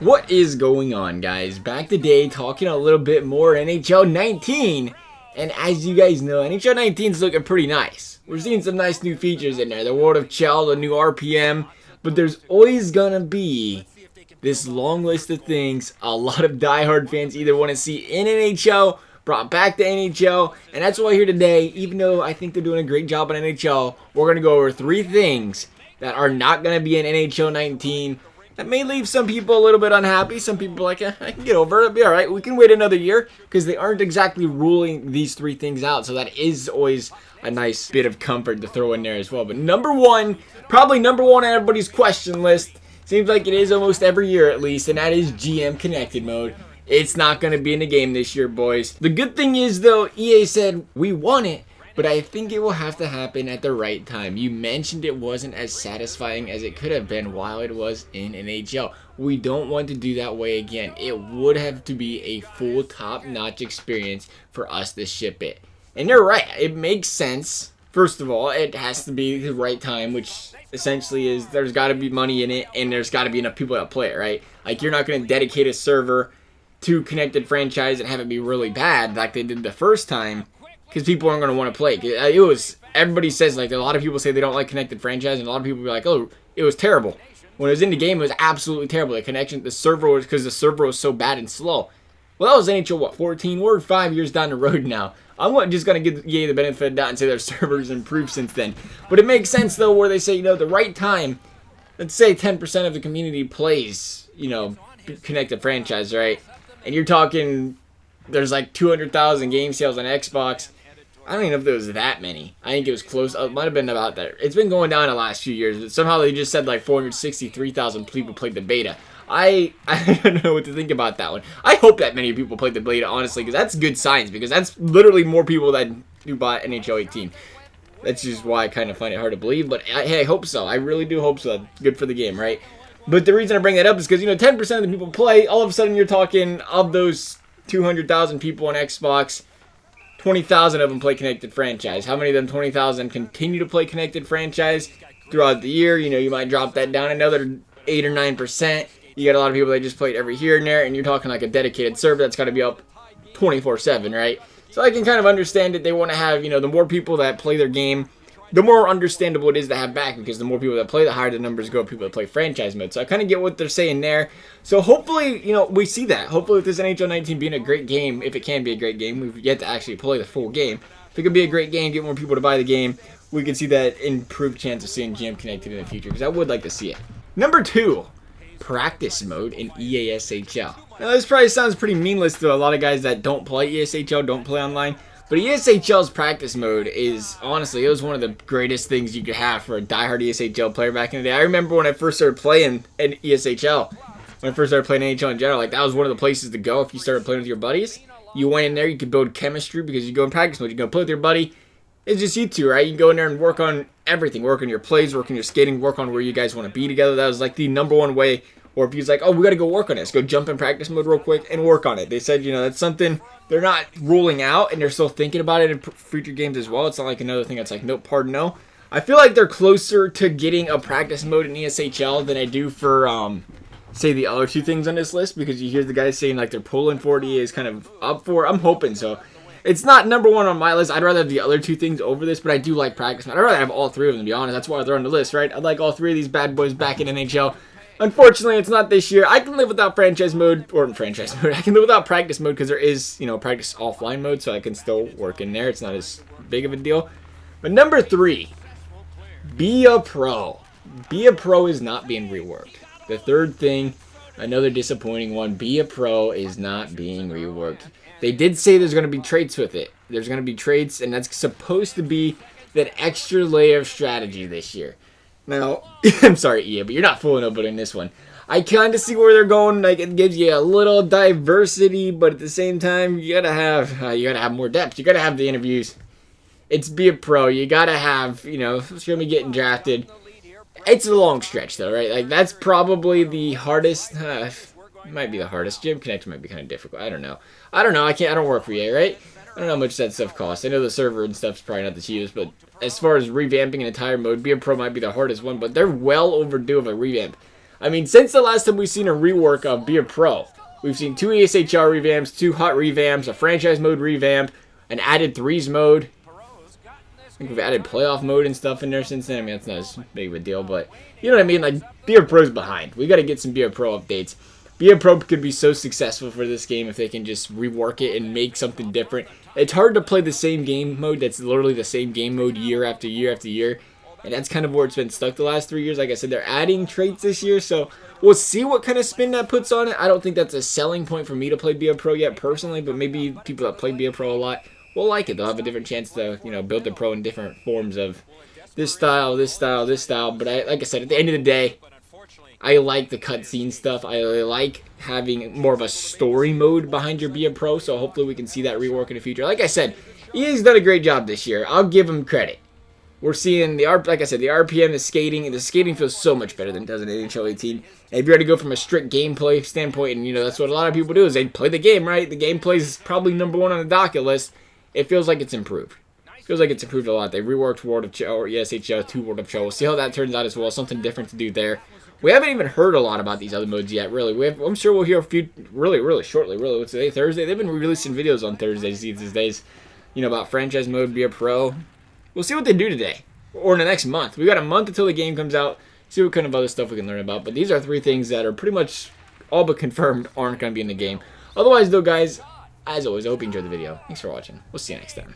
What is going on, guys? Back today talking a little bit more NHL 19. And as you guys know, NHL 19 is looking pretty nice. We're seeing some nice new features in there. The world of chel, the new RPM. But there's always gonna be this long list of things a lot of diehard fans either want to see in NHL, brought back to NHL. And that's why here today, even though I think they're doing a great job on NHL, we're going to go over 3 things that are not going to be in NHL 19. That may leave some people a little bit unhappy. Some people are like, I can get over it. It'll be alright. We can wait another year because they aren't exactly ruling these 3 things out. So that is always a nice bit of comfort to throw in there as well. But number one, probably number one on everybody's question list, seems like it is almost every year at least, and that is GM connected mode. It's not going to be in the game this year, boys. The good thing is, though, EA said we want it, but I think it will have to happen at the right time. You mentioned it wasn't as satisfying as it could have been while it was in NHL. We don't want to do that way again. It would have to be a full top-notch experience for us to ship it. And you're right, it makes sense. First of all, it has to be the right time, which essentially is there's got to be money in it and there's got to be enough people that play it, right? Like, you're not going to dedicate a server to connected franchise and have it be really bad like they did the first time, because people aren't going to want to play. It was, everybody says, like, a lot of people say they don't like connected franchise, and a lot of people be like, oh, it was terrible. When it was in the game, it was absolutely terrible. The server was, because the server was so bad and slow. Well, that was NHL, what, 14? We're 5 years down the road now. I'm just going to give EA the benefit of the doubt and say their servers improved since then. But it makes sense, though, where they say, the right time, let's say 10% of the community plays, connected franchise, right? And you're talking, there's like 200,000 game sales on Xbox. I don't even know if there was that many. I think it was close. It might have been about that. It's been going down the last few years. But somehow they just said like 463,000 people played the beta. I don't know what to think about that one. I hope that many people played the beta, honestly, because that's good signs. Because that's literally more people than who bought NHL 18. That's just why I kind of find it hard to believe. But hey, I hope so. I really do hope so. Good for the game, right? But the reason I bring that up is because, 10% of the people play. All of a sudden, you're talking of those 200,000 people on Xbox, 20,000 of them play connected franchise. How many of them 20,000 continue to play connected franchise throughout the year? You might drop that down another 8 or 9%. You got a lot of people that just play it every here and there, and you're talking like a dedicated server that's got to be up 24/7, right? So I can kind of understand that they want to have, the more people that play their game, the more understandable it is to have back, because the more people that play, the higher the numbers go of people that play franchise mode. So I kind of get what they're saying there. So hopefully, we see that. Hopefully with this NHL 19 being a great game, if it can be a great game, we've yet to actually play the full game. If it could be a great game, get more people to buy the game, we could see that improved chance of seeing GM connected in the future, because I would like to see it. Number 2, practice mode in EASHL. Now this probably sounds pretty meaningless to a lot of guys that don't play ESHL, don't play online. But ESHL's practice mode is, honestly, it was one of the greatest things you could have for a diehard ESHL player back in the day. I remember when I first started playing in ESHL, when I first started playing NHL in general, like, that was one of the places to go if you started playing with your buddies. You went in there, you could build chemistry because you go in practice mode. You go play with your buddy. It's just you two, right? You can go in there and work on everything. Work on your plays, work on your skating, work on where you guys want to be together. That was like the number one way. Or if he's like, oh, we got to go work on this. Go jump in practice mode real quick and work on it. They said, that's something they're not ruling out, and they're still thinking about it in future games as well. It's not like another thing that's like, nope, pardon, no. I feel like they're closer to getting a practice mode in ESHL than I do for, say, the other 2 things on this list, because you hear the guys saying like they're pulling for it, EA is kind of up for it. I'm hoping so. It's not number 1 on my list. I'd rather have the other 2 things over this, but I do like practice mode. I'd rather have all 3 of them, to be honest. That's why they're on the list, right? I'd like all 3 of these bad boys back in NHL. Unfortunately, it's not this year. I can live without franchise mode, or franchise mode. I can live without practice mode because there is, practice offline mode, so I can still work in there. It's not as big of a deal. But number 3, be a pro. Be a pro is not being reworked. The third thing, another disappointing one, be a pro is not being reworked. They did say there's going to be traits with it. There's going to be traits, and that's supposed to be that extra layer of strategy this year. Now, I'm sorry, EA, but you're not fooling nobody in this one. I kind of see where they're going. Like, it gives you a little diversity, but at the same time, you gotta have more depth. You gotta have the interviews. It's be a pro. You gotta have, if you're gonna be getting drafted. It's a long stretch, though, right? Like, that's probably the hardest. It might be the hardest. Gym Connect might be kind of difficult. I don't know. I don't work for EA, right? I don't know how much that stuff costs. I know the server and stuff's probably not the cheapest, but as far as revamping an entire mode, be a pro might be the hardest one, but they're well overdue of a revamp. I mean, since the last time we've seen a rework of Be a Pro, we've seen 2 ESHL revamps, 2 hot revamps, a franchise mode revamp, an added threes mode. I think we've added playoff mode and stuff in there since then. I mean, that's not as big of a deal, but you know what I mean? Like, Be a Pro's behind. We got to get some Be a Pro updates. Be a Pro could be so successful for this game if they can just rework it and make something different. It's hard to play the same game mode that's literally the same game mode year after year after year. And that's kind of where it's been stuck the last 3 years. Like I said, they're adding traits this year, so we'll see what kind of spin that puts on it. I don't think that's a selling point for me to play Be a Pro yet personally, but maybe people that play Be a Pro a lot will like it. They'll have a different chance to, you know, build the pro in different forms of this style, this style, this style. But like I said, at the end of the day, I like the cutscene stuff. I like having more of a story mode behind your Be a Pro, so hopefully we can see that rework in the future. Like I said, EA's done a great job this year. I'll give him credit. We're seeing like I said, the RPM, the skating feels so much better than it does in NHL 18. And if you're going to go from a strict gameplay standpoint, and you know that's what a lot of people do is they play the game, right? The gameplay is probably #1 on the docket list. It feels like it's improved. It feels like it's improved a lot. They reworked World of Chel, or ESHL 2 World of Chel. We'll see how that turns out as well. Something different to do there. We haven't even heard a lot about these other modes yet, really. I'm sure we'll hear a few really shortly. Really, what's today? Thursday? They've been releasing videos on Thursdays these days, you know, about franchise mode, Be a Pro. We'll see what they do today or in the next month. We got a month until the game comes out. See what kind of other stuff we can learn about. But these are 3 things that are pretty much all but confirmed aren't going to be in the game. Otherwise, though, guys, as always, I hope you enjoyed the video. Thanks for watching. We'll see you next time.